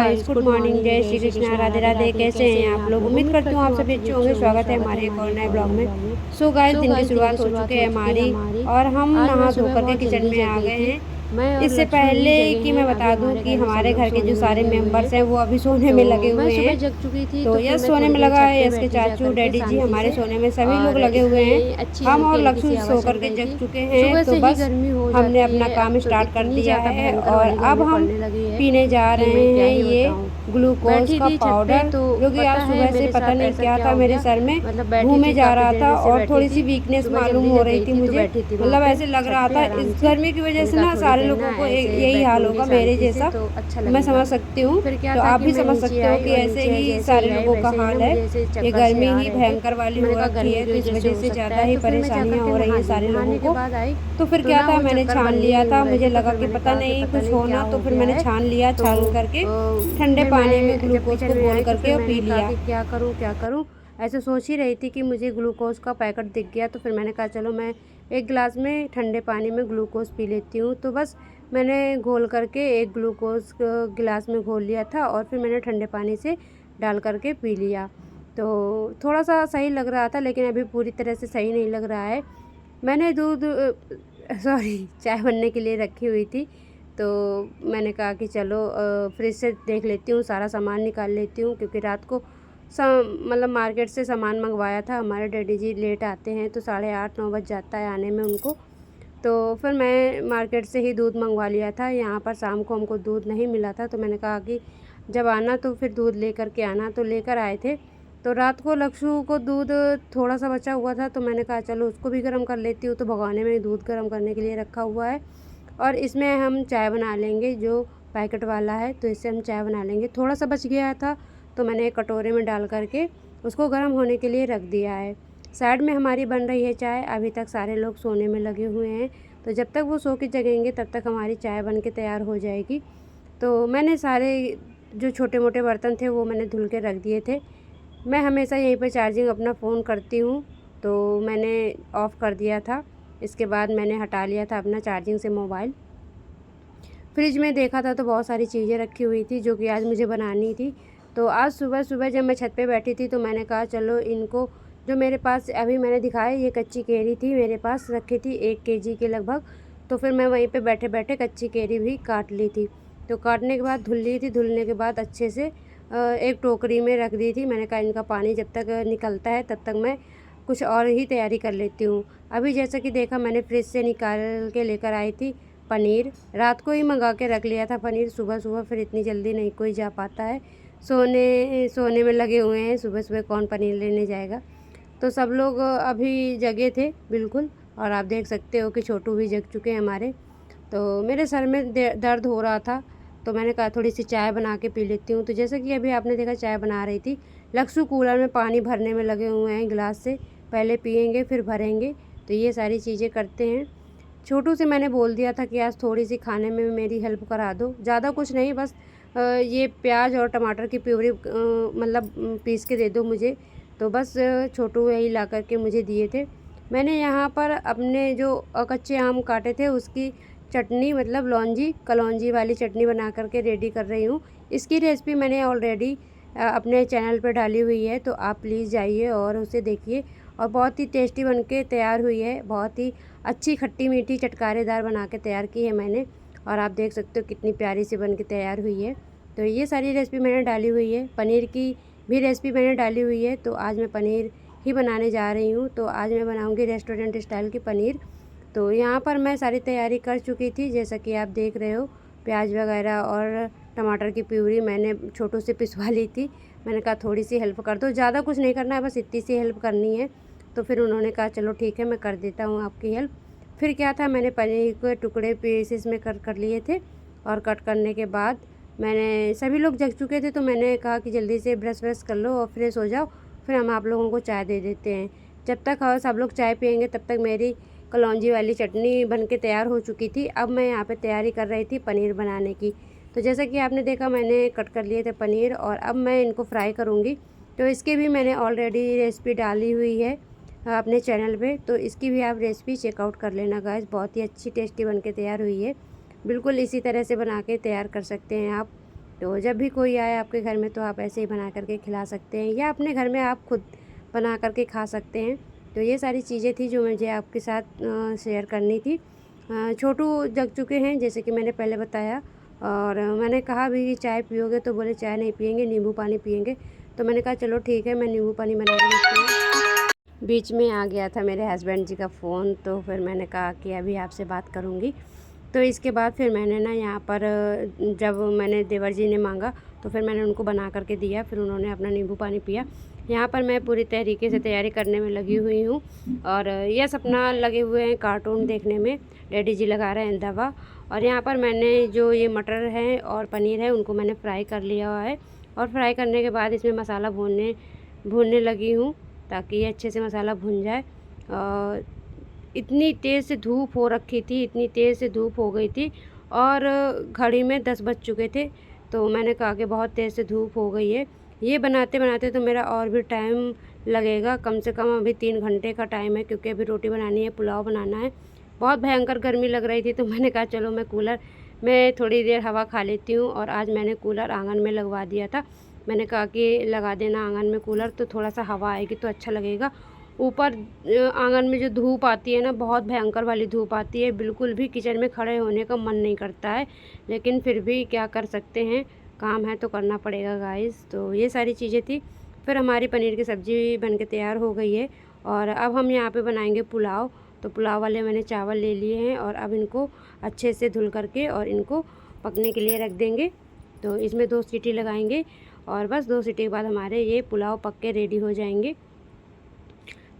Guys, good morning, जय श्री कृष्णा, राधे राधे। कैसे हैं आप लोग? उम्मीद करती हूँ आप सभी अच्छे होंगे। स्वागत है हमारे एक और नए ब्लॉग में। सो गाइस, दिन की शुरुआत हो चुकी है हमारी और हम नहा धो करके किचन में आ गए हैं। इससे पहले कि मैं बता दूं कि हमारे घर के जो सारे मेंबर्स हैं वो अभी सोने में लगे हुए हैं। तो यस, सोने में लगा है। यस के चाचू, डैडी जी, हमारे सोने में सभी लोग लगे हुए हैं। हम और लक्ष्य सो करके जग चुके हैं। तो बस हमने अपना काम स्टार्ट कर दिया है और अब हम पीने जा रहे हैं ये ग्लूकोज का पाउडर, जो कि आज सुबह से पता नहीं क्या था, मेरे सर में घूमे जा रहा था और थोड़ी सी वीकनेस मालूम हो रही थी मुझे। मतलब ऐसे लग रहा था इस गर्मी की वजह से ना सारे लोगों को यही हाल होगा मेरे जैसा। मैं समझ सकती हूँ, तो आप भी समझ सकते हो कि ऐसे ही सारे लोगों का हाल है। ये गर्मी ही भयंकर वाली हो रखी है, तो इस वजह से ज़्यादा ही परेशानियाँ हो रही हैं सारे लोगों को। तो फिर क्या था, मैंने छान लिया था। मुझे लगा कि पता नहीं कुछ होना, तो फिर मैंने छान लिया। छान करके ठंडे पानी में ग्लूकोज को घोल करके और पी लिया। क्या करूँ ऐसे सोच ही रही थी कि मुझे ग्लूकोज का पैकेट दिख गया। तो फिर मैंने कहा चलो मैं एक गिलास में ठंडे पानी में ग्लूकोज पी लेती हूँ। तो बस मैंने घोल करके एक ग्लूकोज गिलास में घोल लिया था और फिर मैंने ठंडे पानी से डाल करके पी लिया। तो थोड़ा सा सही लग रहा था, लेकिन अभी पूरी तरह से सही नहीं लग रहा है। मैंने दूध सॉरी चाय बनने के लिए रखी हुई थी, तो मैंने कहा कि चलो फ्रिज से देख लेती हूँ, सारा सामान निकाल लेती हूँ, क्योंकि रात को मतलब मार्केट से सामान मंगवाया था। हमारे डैडी जी लेट आते हैं तो 8:30-9 बज जाता है आने में उनको। तो फिर मैं मार्केट से ही दूध मंगवा लिया था। यहाँ पर शाम को हमको दूध नहीं मिला था, तो मैंने कहा कि जब आना तो फिर दूध लेकर के आना। तो लेकर आए थे। तो रात को लक्ष्य को दूध थोड़ा सा बचा हुआ था, तो मैंने कहा चलो उसको भी गर्म कर लेती हूँ। तो भगोने में दूध गर्म करने के लिए रखा हुआ है और इसमें हम चाय बना लेंगे, जो पैकेट वाला है, तो इससे हम चाय बना लेंगे। थोड़ा सा बच गया था तो मैंने एक कटोरे में डाल करके उसको गर्म होने के लिए रख दिया है। साइड में हमारी बन रही है चाय। अभी तक सारे लोग सोने में लगे हुए हैं, तो जब तक वो सो के जगेंगे तब तक हमारी चाय बन के तैयार हो जाएगी। तो मैंने सारे जो छोटे मोटे बर्तन थे वो मैंने धुल के रख दिए थे। मैं हमेशा यहीं पर चार्जिंग अपना फ़ोन करती हूँ, तो मैंने ऑफ़ कर दिया था। इसके बाद मैंने हटा लिया था अपना चार्जिंग से मोबाइल। फ्रिज में देखा था तो बहुत सारी चीज़ें रखी हुई थी जो कि आज मुझे बनानी थी। तो आज सुबह सुबह जब मैं छत पे बैठी थी तो मैंने कहा चलो इनको, जो मेरे पास अभी मैंने दिखाया ये कच्ची केरी थी, मेरे पास रखी थी 1 केजी के लगभग। तो फिर मैं वहीं पे बैठे बैठे कच्ची केरी भी काट ली थी। तो काटने के बाद धुल ली थी। धुलने के बाद अच्छे से एक टोकरी में रख दी थी। मैंने कहा इनका पानी जब तक निकलता है तब तक मैं कुछ और ही तैयारी कर लेती हूँ। अभी जैसा कि देखा, मैंने फ्रिज से निकाल के लेकर आई थी पनीर। रात को ही मंगा के रख लिया था पनीर। सुबह सुबह फिर इतनी जल्दी नहीं कोई जा पाता है, सोने सोने में लगे हुए हैं। सुबह सुबह कौन पनीर लेने जाएगा। तो सब लोग अभी जगे थे बिल्कुल, और आप देख सकते हो कि छोटू भी जग चुके हैं हमारे। तो मेरे सर में दर्द हो रहा था, तो मैंने कहा थोड़ी सी चाय बना के पी लेती हूँ। तो जैसे कि अभी आपने देखा चाय बना रही थी। लक्ष्य कूलर में पानी भरने में लगे हुए हैं गिलास से, पहले पियेंगे फिर भरेंगे। तो ये सारी चीज़ें करते हैं। छोटू से मैंने बोल दिया था कि आज थोड़ी सी खाने में मेरी हेल्प करा दो। ज़्यादा कुछ नहीं, बस ये प्याज और टमाटर की प्यूरी मतलब पीस के दे दो मुझे। तो बस छोटू यही ला कर के मुझे दिए थे। मैंने यहाँ पर अपने जो कच्चे आम काटे थे उसकी चटनी, मतलब लौंजी कलौंजी वाली चटनी बना कर के रेडी कर रही हूँ। इसकी रेसिपी मैंने ऑलरेडी अपने चैनल पर डाली हुई है, तो आप प्लीज़ जाइए और उसे देखिए। और बहुत ही टेस्टी बन के तैयार हुई है। बहुत ही अच्छी खट्टी मीठी चटकारेदार बना के तैयार की है मैंने, और आप देख सकते हो कितनी प्यारी सी बन के तैयार हुई है। तो ये सारी रेसिपी मैंने डाली हुई है। पनीर की भी रेसिपी मैंने डाली हुई है। तो आज मैं पनीर ही बनाने जा रही हूँ। तो आज मैं बनाऊँगी रेस्टोरेंट स्टाइल की पनीर। तो यहाँ पर मैं सारी तैयारी कर चुकी थी, जैसा कि आप देख रहे हो। प्याज वगैरह और टमाटर की प्यूरी मैंने छोटू से पिसवा ली थी। मैंने कहा थोड़ी सी हेल्प कर दो, ज़्यादा कुछ नहीं करना है, बस इतनी सी हेल्प करनी है। तो फिर उन्होंने कहा चलो ठीक है, मैं कर देता हूँ आपकी हेल्प। फिर क्या था, मैंने पनीर के टुकड़े पीसेस में कट कर लिए थे, और कट करने के बाद मैंने, सभी लोग जग चुके थे तो मैंने कहा कि जल्दी से ब्रश व्रश कर लो और फ्रेश हो जाओ, फिर हम आप लोगों को चाय दे देते हैं। जब तक सब लोग चाय पियेंगे तब तक मेरी कलौंजी वाली चटनी बन के तैयार हो चुकी थी। अब मैं यहाँ पे तैयारी कर रही थी पनीर बनाने की। तो जैसा कि आपने देखा, मैंने कट कर लिए थे पनीर और अब मैं इनको फ्राई करूँगी। तो इसके भी मैंने ऑलरेडी रेसिपी डाली हुई है अपने चैनल पे, तो इसकी भी आप रेसिपी चेकआउट कर लेना गाइस। बहुत ही अच्छी टेस्टी बन के तैयार हुई है। बिल्कुल इसी तरह से बना के तैयार कर सकते हैं आप। तो जब भी कोई आए आपके घर में तो आप ऐसे ही बना करके खिला सकते हैं, या अपने घर में आप खुद बना करके खा सकते हैं। तो ये सारी चीज़ें थी जो मुझे आपके साथ शेयर करनी थी। छोटू जग चुके हैं जैसे कि मैंने पहले बताया, और मैंने कहा भी कि चाय पियोगे, तो बोले चाय नहीं पियेंगे, नींबू पानी पियेंगे। तो मैंने कहा चलो ठीक है, मैं नींबू पानी बना के देती हूँ। बीच में आ गया था मेरे हस्बैंड जी का फ़ोन, तो फिर मैंने कहा कि अभी आपसे बात करूँगी। तो इसके बाद फिर मैंने ना यहाँ पर जब मैंने देवर जी ने मांगा तो फिर मैंने उनको बना करके दिया, फिर उन्होंने अपना नींबू पानी पिया। यहाँ पर मैं पूरी तरीके से तैयारी करने में लगी हुई हूँ, और यस अपना लगे हुए हैं कार्टून देखने में, डैडी जी लगा रहे हैं दवा। और यहाँ पर मैंने जो ये मटर है और पनीर है उनको मैंने फ्राई कर लिया हुआ है, और फ्राई करने के बाद इसमें मसाला भूनने लगी हूँ ताकि ये अच्छे से मसाला भुन जाए। और इतनी तेज़ से धूप हो रखी थी, इतनी तेज़ से धूप हो गई थी, और घड़ी में 10 बज चुके थे। तो मैंने कहा कि बहुत तेज़ से धूप हो गई है, ये बनाते बनाते तो मेरा और भी टाइम लगेगा, कम से कम अभी 3 घंटे का टाइम है, क्योंकि अभी रोटी बनानी है, पुलाव बनाना है। बहुत भयंकर गर्मी लग रही थी, तो मैंने कहा चलो मैं कूलर में थोड़ी देर हवा खा लेती हूँ। और आज मैंने कूलर आंगन में लगवा दिया था। मैंने कहा कि लगा देना आंगन में कूलर, तो थोड़ा सा हवा आएगी तो अच्छा लगेगा। ऊपर आंगन में जो धूप आती है ना, बहुत भयंकर वाली धूप आती है, बिल्कुल भी किचन में खड़े होने का मन नहीं करता है, लेकिन फिर भी क्या कर सकते हैं, काम है तो करना पड़ेगा गाइस। तो ये सारी चीज़ें थी। फिर हमारी पनीर की सब्ज़ी बन के तैयार हो गई है, और अब हम यहाँ पे बनाएंगे पुलाव। तो पुलाव वाले मैंने चावल ले लिए हैं, और अब इनको अच्छे से धुल करके और इनको पकने के लिए रख देंगे। तो इसमें 2 सीटी लगाएंगे, और बस 2 सीटी के बाद हमारे ये पुलाव पक के रेडी हो जाएंगे।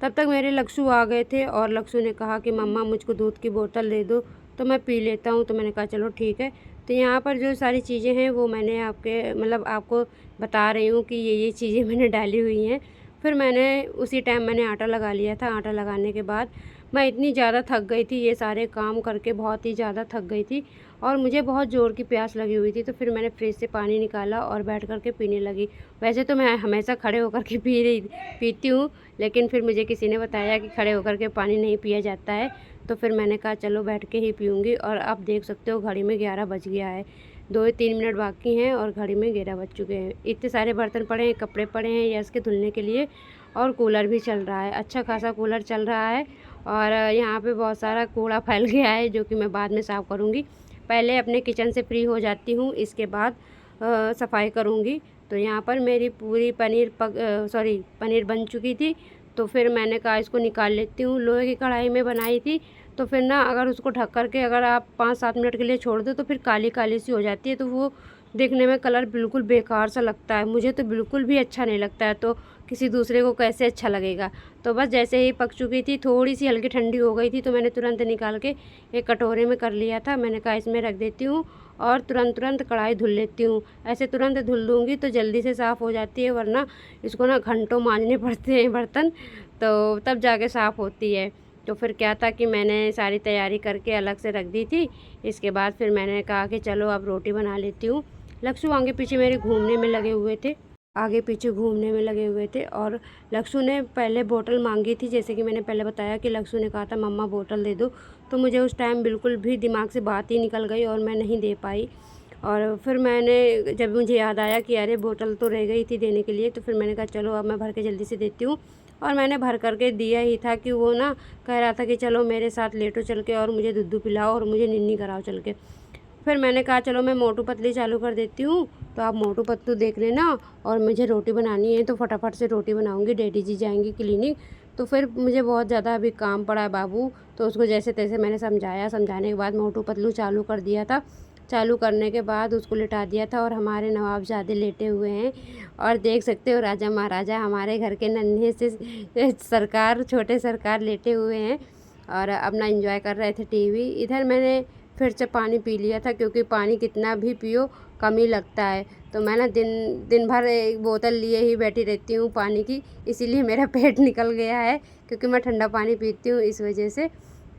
तब तक मेरे लक्ष्ू आ गए थे, और लक्ष्ू ने कहा कि मम्मा मुझको दूध की बोतल दे दो, तो मैं पी लेता हूँ। तो मैंने कहा चलो ठीक है। तो यहाँ पर जो सारी चीज़ें हैं वो मैंने आपको बता रही हूँ कि ये चीज़ें मैंने डाली हुई हैं। फिर मैंने उसी टाइम मैंने आटा लगा लिया था। आटा लगाने के बाद मैं इतनी ज़्यादा थक गई थी, ये सारे काम करके बहुत ही ज़्यादा थक गई थी, और मुझे बहुत ज़ोर की प्यास लगी हुई थी। तो फिर मैंने फ्रिज से पानी निकाला और बैठ कर के पीने लगी। वैसे तो मैं हमेशा खड़े होकर के पीती हूँ, लेकिन फिर मुझे किसी ने बताया कि खड़े होकर के पानी नहीं पिया जाता है। तो फिर मैंने कहा चलो बैठ के ही पीऊँगी। और आप देख सकते हो घड़ी में 11 बज गया है, 2-3 मिनट बाकी हैं और घड़ी में 11 बज चुके हैं। इतने सारे बर्तन पड़े हैं, कपड़े पड़े हैं गैस के धुलने के लिए, और कूलर भी चल रहा है, अच्छा खासा कूलर चल रहा है। और यहाँ पे बहुत सारा कूड़ा फैल गया है जो कि मैं बाद में साफ़ करूँगी। पहले अपने किचन से फ्री हो जाती हूँ, इसके बाद सफाई करूँगी। तो यहाँ पर मेरी पूरी पनीर बन चुकी थी। तो फिर मैंने कहा इसको निकाल लेती हूँ। लोहे की कढ़ाई में बनाई थी, तो फिर ना अगर उसको ढक कर के अगर आप 5-7 मिनट के लिए छोड़ दो तो फिर काली काली सी हो जाती है, तो वो देखने में कलर बिल्कुल बेकार सा लगता है। मुझे तो बिल्कुल भी अच्छा नहीं लगता है, तो किसी दूसरे को कैसे अच्छा लगेगा। तो बस जैसे ही पक चुकी थी, थोड़ी सी हल्की ठंडी हो गई थी, तो मैंने तुरंत निकाल के एक कटोरे में कर लिया था। मैंने कहा इसमें रख देती हूँ और तुरंत कढ़ाई धुल लेती हूँ। ऐसे तुरंत धुल दूँगी तो जल्दी से साफ़ हो जाती है, वरना इसको ना घंटों मांजने पड़ते हैं बर्तन, तो तब जाके साफ़ होती है। तो फिर क्या था कि मैंने सारी तैयारी करके अलग से रख दी थी। इसके बाद फिर मैंने कहा कि चलो अब रोटी बना लेती हूँ। लक्ष्ू आगे पीछे मेरे घूमने में लगे हुए थे, आगे पीछे घूमने में लगे हुए थे। और लक्ष्ू ने पहले बोतल मांगी थी, जैसे कि मैंने पहले बताया कि लक्ष्ू ने कहा था मम्मा बोतल दे दो। तो मुझे उस टाइम बिल्कुल भी दिमाग से बात ही निकल गई और मैं नहीं दे पाई। और फिर मैंने जब मुझे याद आया कि अरे बोतल तो रह गई थी देने के लिए, तो फिर मैंने कहा चलो अब मैं भर के जल्दी से देती हूँ। और मैंने भर करके दिया ही था कि वो ना कह रहा था कि चलो मेरे साथ लेटो चल के और मुझे दूध पिलाओ और मुझे निन्नी कराओ चल के। फिर मैंने कहा चलो मैं मोटू पतली चालू कर देती हूँ, तो आप मोटू पतलू देख लेना, और मुझे रोटी बनानी है तो फटाफट से रोटी बनाऊँगी, डैडी जी जाएंगी क्लिनिक। तो फिर मुझे बहुत ज़्यादा अभी काम पड़ा है बाबू, तो उसको जैसे तैसे मैंने समझाया, समझाने के बाद मोटू पतलू चालू कर दिया था। चालू करने के बाद उसको लिटा दिया था, और हमारे नवाबजादे लेटे हुए हैं। और देख सकते हो राजा महाराजा हमारे घर के नन्हे से सरकार, छोटे सरकार लेटे हुए हैं और अपना एंजॉय कर रहे थे टीवी। इधर मैंने फिर से पानी पी लिया था, क्योंकि पानी कितना भी पियो कम ही लगता है। तो मैं ना दिन भर एक बोतल लिए ही बैठी रहती हूँ पानी की, इसीलिए मेरा पेट निकल गया है, क्योंकि मैं ठंडा पानी पीती हूँ इस वजह से।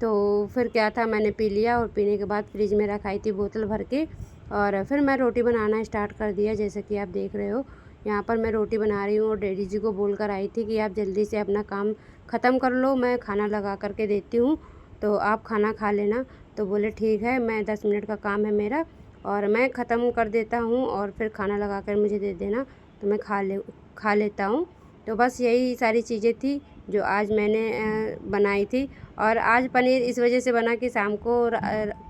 तो फिर क्या था, मैंने पी लिया, और पीने के बाद फ्रिज में रखाई थी बोतल भर के, और फिर मैं रोटी बनाना स्टार्ट कर दिया। जैसे कि आप देख रहे हो यहाँ पर मैं रोटी बना रही हूँ, और डैडी जी को बोल कर आई थी कि आप जल्दी से अपना काम ख़त्म कर लो, मैं खाना लगा करके देती हूँ, तो आप खाना खा लेना। तो बोले ठीक है, मैं 10 मिनट का काम है मेरा, और मैं ख़त्म कर देता हूँ और फिर खाना लगा कर मुझे दे देना, तो मैं खा लेता हूँ। तो बस यही सारी चीज़ें थी जो आज मैंने बनाई थी। और आज पनीर इस वजह से बना कि शाम को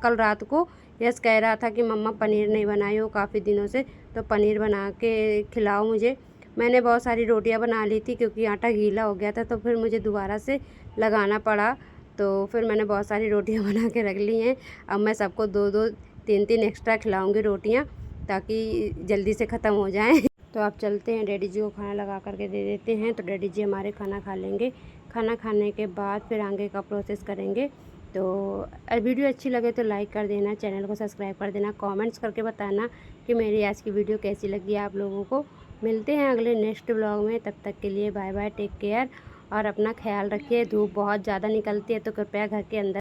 कल रात को यश कह रहा था कि मम्मा पनीर नहीं बनाई हो काफ़ी दिनों से, तो पनीर बना के खिलाओ मुझे। मैंने बहुत सारी रोटियां बना ली थी क्योंकि आटा गीला हो गया था, तो फिर मुझे दोबारा से लगाना पड़ा। तो फिर मैंने बहुत सारी रोटियां बना के रख ली हैं। अब मैं सबको 2-2 3-3 एक्स्ट्रा खिलाऊंगी रोटियां, ताकि जल्दी से ख़त्म हो जाएं। तो आप चलते हैं, डैडी जी को खाना लगा करके दे देते हैं, तो डैडी जी हमारे खाना खा लेंगे। खाना खाने के बाद फिर आगे का प्रोसेस करेंगे। तो वीडियो अच्छी लगे तो लाइक कर देना, चैनल को सब्सक्राइब कर देना, कमेंट्स करके बताना कि मेरी आज की वीडियो कैसी लगी आप लोगों को। मिलते हैं अगले नेक्स्ट ब्लॉग में, तब तक के लिए बाय बाय, टेक केयर और अपना ख्याल रखिए। धूप बहुत ज़्यादा निकलती है तो कृपया घर के अंदर